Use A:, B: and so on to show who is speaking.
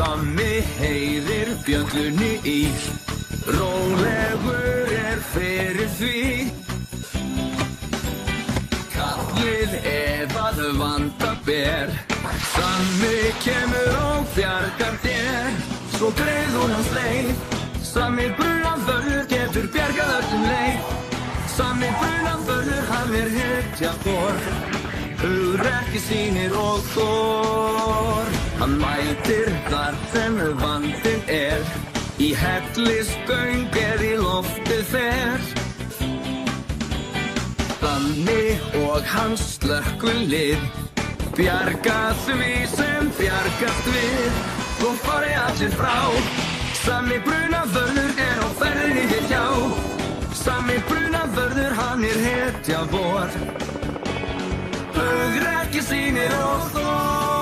A: Sammi heyrir bjöllunni í, rólegur fyrir því. Kallið ef að vanda ber, Sammi kemur og bjargar þér. Svo greið úr hans leið, Sammi brunavörður getur bjargað öllum leið. Sammi brunavörður, hann hetja vor, hugrekki sýnir og þor. Hann mætir þar sem vandinn í hellisgöng í loftið fer. Þannig og hans slökkvilið bjarga því sem bjargast við. Þó fari allir frá, Sammi brunavörður á ferðinni hér hjá. Sammi brunavörður, hann hetja vor, hugrekki sýnir og þor.